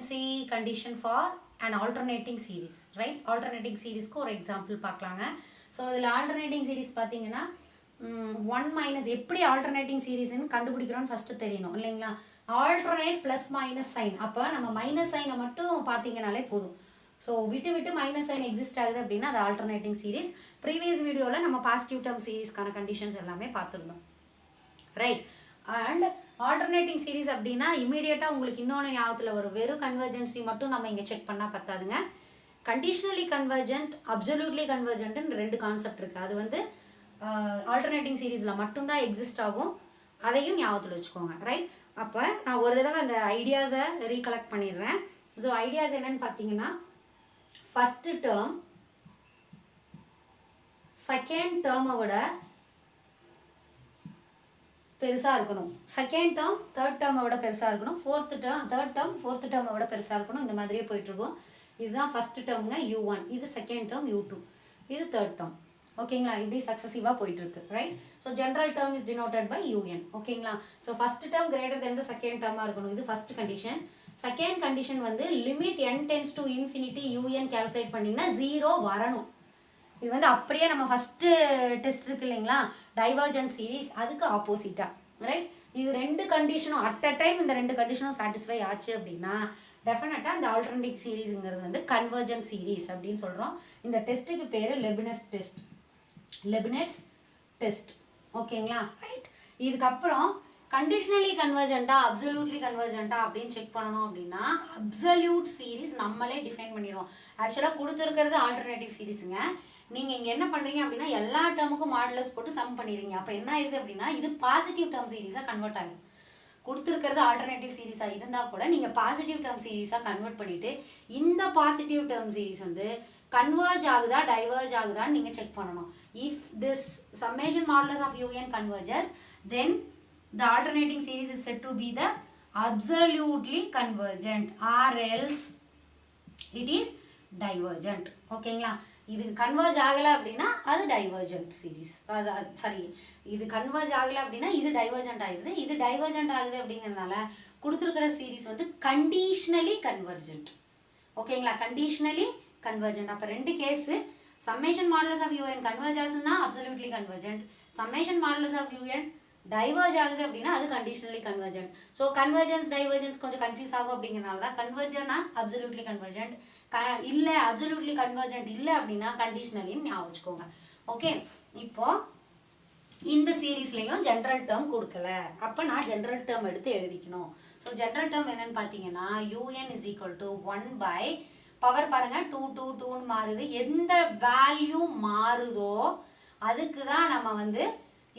equivalency condition for an alternating series, right? Alternating series க்கு ஒரு example பார்க்கலாங்க. So இதில் alternating series பார்த்தீங்கன்னா 1 மைனஸ் எப்படி alternating seriesன்னு கண்டுபிடிக்கிறோன்னு ஃபஸ்ட்டு தெரியணும் இல்லைங்களா? alternate plus minus sign. அப்போ நம்ம மைனஸ் சைனை மட்டும் பார்த்தீங்கனாலே போதும். ஸோ விட்டு மைனஸ் சைன் எக்ஸிஸ்ட் ஆகுது அப்படின்னா அது ஆல்டர்னேட்டிங் சீரிஸ். ப்ரீவியஸ் வீடியோவில் நம்ம பாசிட்டிவ் டேர்ம் சீரிஸ்க்கான கண்டிஷன்ஸ் எல்லாமே பார்த்துருந்தோம், ரைட்? அண்ட் ஆல்டர்னேட்டிங் சீரிஸ் அப்படின்னா இமீடியட்டாக உங்களுக்கு இன்னொன்று ஞாபகத்தில் வரும். வெறும் கன்வர்ஜென்சி மட்டும் நம்ம இங்கே செக் பண்ணால் பத்தாதுங்க. கண்டிஷனலி கன்வர்ஜென்ட், அப்சல்யூட்லி கன்வர்ஜென்ட்னு ரெண்டு கான்செப்ட் இருக்குது. அது வந்து ஆல்டர்னேட்டிங் சீரீஸில் மட்டும்தான் எக்ஸிஸ்ட் ஆகும். அதையும் ஞாபகத்தில் வச்சுக்கோங்க, ரைட்? அப்போ நான் ஒரு தடவை அந்த ஐடியாஸை ரீகலெக்ட் பண்ணிடுறேன். ஸோ ஐடியாஸ் என்னன்னு பார்த்தீங்கன்னா, ஃபஸ்ட்டு டேர்ம் செகண்ட் டேர்மை விட பெருசாக இருக்கணும், செகண்ட் டேர்ம் தேர்ட் டேர்மை விட பெருசாக இருக்கணும், தேர்ட் டேர்ம் ஃபோர்த்து டேர்மை விட பெருசாக இருக்கணும். இந்த மாதிரியே போயிட்டுருக்கும். இதுதான் ஃபஸ்ட்டு டேர்முங்க U1, இது செகண்ட் டேர்ம் U2, இது தேர்ட் டேர்ம். ஓகேங்களா? இப்படி சக்ஸஸிவாக போயிட்டுருக்கு, right? So general term is denoted by UN. ஓகேங்களா? So first term greater than the second டேர்மாக இருக்கணும். இது ஃபஸ்ட் கண்டிஷன். செகண்ட் கண்டிஷன் வந்து limit n tends to infinity UN calculate பண்ணிங்கன்னா 0 வரணும். இது வந்து அப்படியே நம்ம ஃபஸ்ட்டு டெஸ்ட் இருக்கு இல்லைங்களா, டைவர்ஜென்ட் சீரீஸ், அதுக்கு ஆப்போசிட்டாக, ரைட்? இது ரெண்டு கண்டிஷனும் அட் அ டைம் இந்த ரெண்டு கண்டிஷனும் சாட்டிஸ்ஃபை ஆச்சு அப்படின்னா டெஃபினட்டாக இந்த ஆல்டர்னேட்டிவ் சீரீஸுங்கிறது வந்து கன்வர்ஜென்ட் சீரீஸ் அப்படின்னு சொல்கிறோம். இந்த டெஸ்ட்டுக்கு பேர் லெபினட்ஸ் டெஸ்ட். ஓகேங்களா, ரைட்? இதுக்கப்புறம் கண்டிஷனலி கன்வர்ஜென்ட்டா அப்சல்யூட்லி கன்வர்ஜென்ட்டா அப்படின்னு செக் பண்ணணும் அப்படின்னா அப்சல்யூட் சீரீஸ் நம்மளே டிஃபைன் பண்ணிடுவோம். ஆக்சுவலாக கொடுத்துருக்கிறது ஆல்டர்னேட்டிவ் சீரீஸுங்க. நீங்கள் இங்கே என்ன பண்ணுறீங்க அப்படின்னா எல்லா டேர்முக்கும் மாடுலஸ் போட்டு சம் பண்ணிடுறீங்க. அப்போ என்ன ஆயிடுது அப்படின்னா இது பாசிட்டிவ் டேர்ம் சீரீஸாக கன்வெர்ட் ஆகும். கொடுத்துருக்கிறது ஆல்டர்னேட்டிவ் சீரீஸாக இருந்தால் கூட நீங்கள் பாசிட்டிவ் டேர்ம் சீரீஸாக கன்வெர்ட் பண்ணிவிட்டு இந்த பாசிட்டிவ் டேர்ம் சீரீஸ் வந்து கன்வர்ஜ் ஆகுதா டைவர்ஜ் ஆகுதான்னு நீங்கள் செக் பண்ணணும். If this summation modulus of UN converges, then the alternating series is said to be the absolutely convergent, or else it is divergent. ஓகேங்களா? இது converge ஆகலை அப்படின்னா அது டைவர்ஜென்ட் சீரீஸ். சாரி, இது கன்வர்ஜ் ஆகலை அப்படின்னா இது டைவர்ஜென்ட் ஆகிடுது. இது டைவர்ஜென்ட் ஆகுது அப்படிங்கிறதுனால கொடுத்துருக்கிற சீரீஸ் வந்து கண்டிஷனலி கன்வர்ஜென்ட். ஓகேங்களா? Conditionally convergent. அப்போ ரெண்டு case, summation modulus of UN converge ஆகுதுன்னா absolutely convergent, summation modulus of UN diverge ஆகுது அப்படின்னா அது conditionally convergent. So convergence divergence கொஞ்சம் கன்ஃபியூஸ் ஆகும் அப்படிங்கிறனால தான் கன்வர்ஜென்ட்னா அப்சல்யூட்லி கன்வர்ஜென்ட், இல்லை அப்சல்யூட்லி கன்வர்ஜென்ட் இல்லை அப்படின்னா கண்டிஷனலின்னு ஞாபகம் வச்சுக்கோங்க. ஓகே, இப்போ இந்த சீரீஸ்லையும் ஜென்ரல் டேர்ம் கொடுக்கல, அப்போ நான் ஜென்ரல் டேர்ம் எடுத்து எழுதிக்கணும். ஸோ ஜென்ரல் டேர்ம் என்னன்னு பார்த்தீங்கன்னா UN is equal to 1 by power பாருங்க 2 மாறுது. எந்த வேல்யூ மாறுதோ அதுக்கு தான் நம்ம வந்து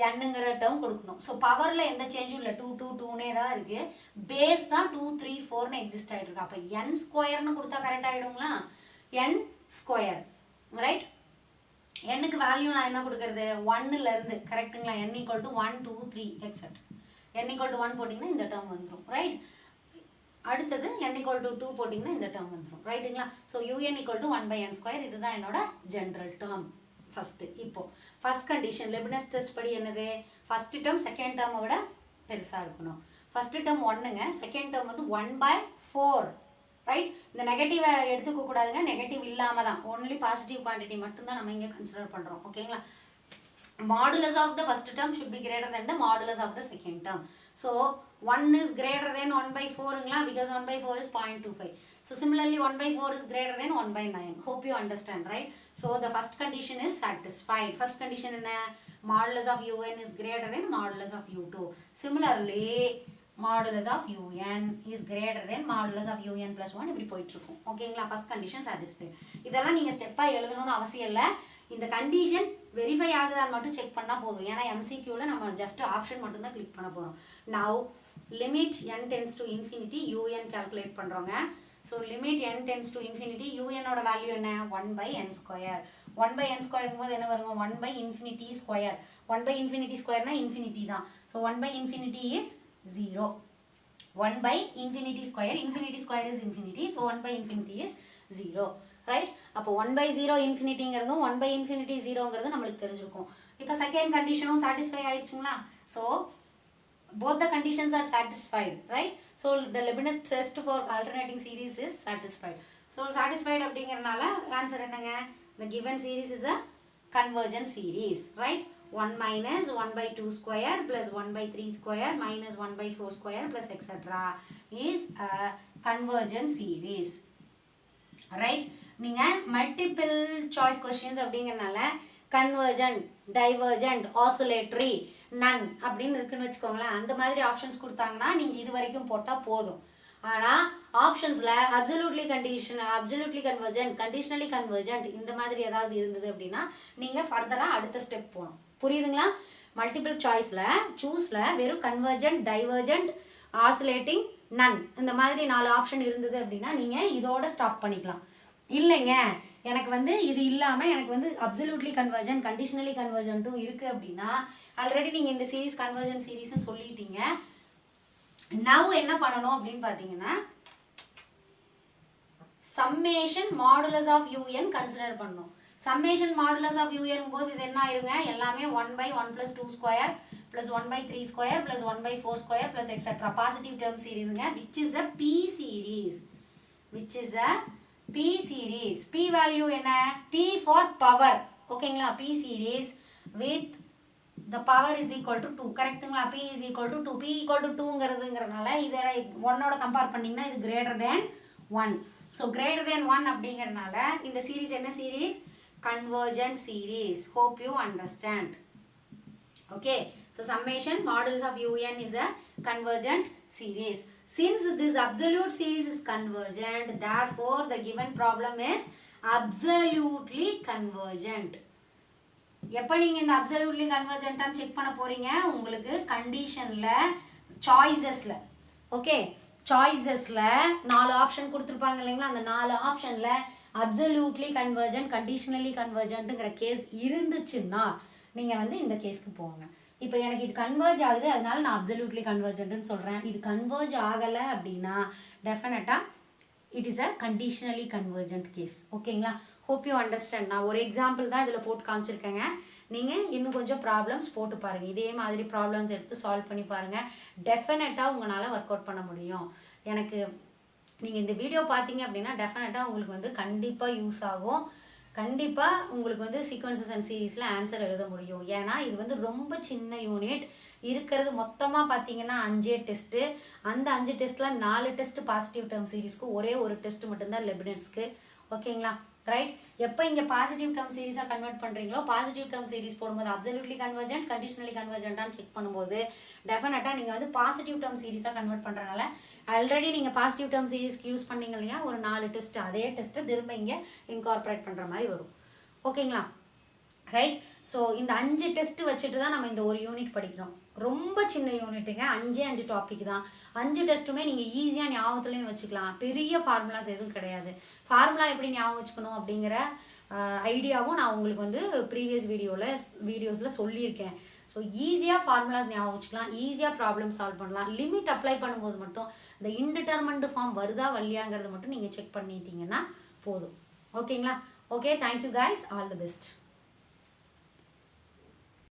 என்னங்கிற டேர்ம் கொடுக்கணும். ஸோ பவரில் எந்த சேஞ்சும் இல்லை, 2 தான் இருக்குது. பேஸ் தான் 2 3 4ன்னு எக்ஸிஸ்ட் ஆகிட்டு இருக்கு. அப்போ n ஸ்கொயர்னு கொடுத்தா கரெக்ட் ஆகிடுங்களா? n square, right? என்னுக்கு வேல்யூ நான் என்ன கொடுக்கறது? 1லேருந்து, கரெக்டுங்களா? n equal to 1 2 3 எக்ஸெட். n equal to 1 போட்டிங்கன்னா இந்த டேர்ம் வந்துடும், ரைட்? அடுத்தது n equal to 2 போட்டிங்கன்னா இந்த டேர்ம் வந்துடும், ரைட்டுங்களா? So UN equal to 1 by n square. இதுதான் என்னோட ஜென்ரல் டேர்ம் ஃபஸ்ட்டு. இப்போது ஃபஸ்ட் கண்டிஷன் லெபினஸ் டெஸ்ட் படி என்னது? ஃபஸ்ட்டு டேர்ம் செகண்ட் டேர்மை விட பெருசாக இருக்கணும். ஃபஸ்ட்டு டேர்ம் 1ங்க, செகண்ட் டேர்ம் வந்து 1 by 4, ரைட்? இந்த நெகட்டிவை எடுத்துக்க கூடாதுங்க, நெகட்டிவ் இல்லாமல் தான், ஒன்லி பாசிட்டிவ் குவான்டிட்டி மட்டும்தான் நம்ம இங்கே கன்சிடர் பண்ணுறோம். ஓகேங்களா? Modulus of the first term should be greater than the modulus of the second term. So 1 is greater than 1 by 4ங்களா, because 1 by 4 is 0.25. So similarly 1 by 4 is greater than 1 by 9. Hope you understand, right? So the first condition is satisfied. First condition என்ன? Modulus of UN is greater than modulus of U2. Similarly modulus of UN is greater than modulus of UN plus 1. இப்படி போயிட்டு இருக்கும். ஓகேங்களா? First condition satisfy. இதெல்லாம் நீங்கள் ஸ்டெப்பாக எழுதணும்னு அவசியம் இல்லை. இந்த கண்டிஷன் வெரிஃபை ஆகுதான்னு மட்டும் செக் பண்ணால் போதும். ஏன்னா MCQவில் நம்ம ஜஸ்ட் ஆப்ஷன் மட்டும்தான் கிளிக் பண்ண போகிறோம். Now limit n tends to infinity UN calculate பண்ணுறோங்க. So limit n tends to infinity UNோட வேல்யூ என்ன? 1 by n square. 1 by n ஸ்கொயருங்கும் போது என்ன வருங்க? 1 by infinity square. 1 by infinity ஸ்கொயர்னா இன்ஃபினிட்டி தான். So 1 by infinity is 0. 1 by infinity square is infinity. So 1 by infinity is 0. Right? அப்போ 1 by 0 இன்ஃபினிட்டிங்கிறதும் 1 by infinity 0ங்கிறது நம்மளுக்கு தெரிஞ்சிருக்கும். இப்போ செகண்ட் கண்டிஷனும் சாட்டிஸ்ஃபை ஆயிடுச்சுங்களா? So both the conditions are satisfied, right? So the Leibniz test for alternating series is satisfied. So satisfied அப்படிங்கறனால answer என்னங்க? The given series is a convergent series, right? 1 minus 1 by 2 square plus 1 by 3 square minus 1 by 4 square plus etc. is a convergent series, right? நீங்க multiple choice questions அப்படிங்கறனால convergent, divergent, oscillatory, none அப்படின்னு இருக்குன்னு வச்சுக்கோங்களேன். அந்த மாதிரி options கொடுத்தாங்கன்னா நீங்கள் இது வரைக்கும் போட்டால் போதும். ஆனால் ஆப்ஷன்ஸில் அப்சல்யூட்லி கன்வர்ஜென்ட், கண்டிஷனலி கன்வர்ஜென்ட் இந்த மாதிரி ஏதாவது இருந்தது அப்படின்னா நீங்கள் ஃபர்தராக அடுத்த ஸ்டெப் போகணும். புரியுதுங்களா? மல்டிபிள் சூஸில் வெறும் கன்வர்ஜென்ட், டைவர்ஜென்ட், ஆசிலேட்டிங், நன் இந்த மாதிரி 4 ஆப்ஷன் இருந்தது அப்படின்னா நீங்கள் இதோட ஸ்டாப் பண்ணிக்கலாம். இல்லைங்க எனக்கு வந்து இது இல்லாமல் எனக்கு வந்து அப்சல்யூட்லி கன்வர்ஜென்ட், கண்டிஷனலி கன்வர்ஜென்ட்டும் இருக்குது அப்படின்னா ஆல்ரெடி நீங்கள் இந்த சீரீஸ் கன்வர்ஜென்ட் சீரீஸ்ன்னு சொல்லிட்டீங்க. நவ் என்ன பண்ணணும் அப்படின்னு பார்த்தீங்கன்னா summation modulus of UN consider பண்ணணும். சம்மேஷன் மாடுலஸ் ஆஃப் யூஎன் போது இது என்ன ஆயிருங்க? எல்லாமே 1 by 1 plus 2 square plus 1 by 3 square plus 1 by 4 square plus etc. Positive term சீரீஸுங்க, which is a P series. P series. P value என்ன? P for power. ஓகேங்களா? P series with the power is equal to 2. கரெக்ட்டுங்களா? P is equal to 2. P equal to 2ங்கிறதுங்கிறதுனால இதோட 1ஓட compare பண்ணிங்கன்னா இது greater than 1. So greater than 1 அப்படிங்கிறதுனால இந்த series என்ன series? Convergent series. Hope you understand. Okay. So summation modulus of UN is a convergent series. Since this absolute series is convergent, therefore the given problem is absolutely convergent. எப்போ நீங்கள் இந்த absolutely கன்வர்ஜென்ட்டான்னு check பண்ண போகிறீங்க? உங்களுக்கு கண்டிஷனில் சாய்ஸஸில், okay, சாய்ஸஸில் 4 option கொடுத்துருப்பாங்க இல்லைங்களா? அந்த 4 ஆப்ஷனில் அப்சல்யூட்லி கன்வர்ஜென்ட், கண்டிஷனலி கன்வர்ஜென்ட்டுங்கிற கேஸ் இருந்துச்சுன்னா நீங்கள் வந்து இந்த கேஸ்க்கு போங்க. இப்போ எனக்கு இது கன்வர்ஜ் ஆகுது, அதனால நான் அப்சல்யூட்லி கன்வர்ஜென்ட்னு சொல்கிறேன். இது கன்வர்ஜ் ஆகலை அப்படின்னா டெஃபினட்டாக it is a conditionally convergent case. ஓகேங்களா? Hope you understand. நான் ஒரு எக்ஸாம்பிள் தான் இதில் போட்டு காமிச்சிருக்கேங்க. நீங்கள் இன்னும் கொஞ்சம் ப்ராப்ளம்ஸ் போட்டு பாருங்கள். இதே மாதிரி ப்ராப்ளம்ஸ் எடுத்து சால்வ் பண்ணி பாருங்கள். டெஃபினட்டாக உங்களால் ஒர்க் அவுட் பண்ண முடியும். எனக்கு நீங்கள் இந்த வீடியோ பார்த்தீங்க அப்படின்னா டெஃபினட்டாக உங்களுக்கு வந்து கண்டிப்பாக யூஸ் ஆகும். கண்டிப்பாக உங்களுக்கு வந்து சீக்வன்சஸ் அண்ட் சீரீஸில் ஆன்சர் எழுத முடியும். ஏன்னா இது வந்து ரொம்ப சின்ன யூனிட் இருக்கிறது. மொத்தமாக பார்த்தீங்கன்னா 5 டெஸ்ட்டு. அந்த 5 டெஸ்ட்டில் 4 டெஸ்ட் பாசிட்டிவ் டேர்ம் சீரீஸ்க்கு, ஒரே ஒரு டெஸ்ட் மட்டும்தான் லெபினிட்ஸ்க்கு. ஓகேங்களா? ரைட். எப்போ இங்கே பாசிட்டிவ் டேர்ம் சீரீஸாக கன்வெர்ட் பண்ணுறீங்களோ பாசிட்டிவ் டேர்ம் சீரீஸ் போடும்போது அப்சல்யூட்லி கன்வர்ஜென்ட், கண்டிஷனலி கன்வர்ஜென்ட்டான்னு செக் பண்ணும்போது டெஃபினட்டாக நீங்கள் வந்து பாசிட்டிவ் டேர்ம் சீரீஸாக கன்வெர்ட் பண்ணுறனால ஆல்ரெடி நீங்கள் பாசிட்டிவ் டேர்ம் சீரீஸ்க்கு யூஸ் பண்ணீங்க இல்லையா? ஒரு 4 டெஸ்ட்டு, அதே டெஸ்ட்டை திரும்ப இங்கே இன்கார்பரேட் பண்ணுற மாதிரி வரும். ஓகேங்களா? ரைட். ஸோ இந்த 5 டெஸ்ட்டு வச்சுட்டு தான் நம்ம இந்த ஒரு யூனிட் படிக்கிறோம். ரொம்ப சின்ன யூனிட்டுங்க. 5 டாபிக் தான். 5 டெஸ்ட்டுமே நீங்கள் ஈஸியாக ஞாபகத்துலேயும் வச்சுக்கலாம். பெரிய ஃபார்முலாஸ் எதுவும் கிடையாது. ஃபார்முலா எப்படி ஞாபகம் வச்சுக்கணும் அப்படிங்கிற ஐடியாவும் நான் உங்களுக்கு வந்து ப்ரீவியஸ் வீடியோஸில் சொல்லியிருக்கேன். ஸோ ஈஸியாக ஃபார்முலாஸ் ஞாபகம் வச்சுக்கலாம், ஈஸியாக ப்ராப்ளம் சால்வ் பண்ணலாம். லிமிட் அப்ளை பண்ணும்போது மட்டும் இந்த இன்டிட்டர்மெண்ட் ஃபார்ம் வருதா வரலையாங்கிறத மட்டும் நீங்கள் செக் பண்ணிட்டீங்கன்னா போதும். ஓகேங்களா? Okay, thank you guys, all the best.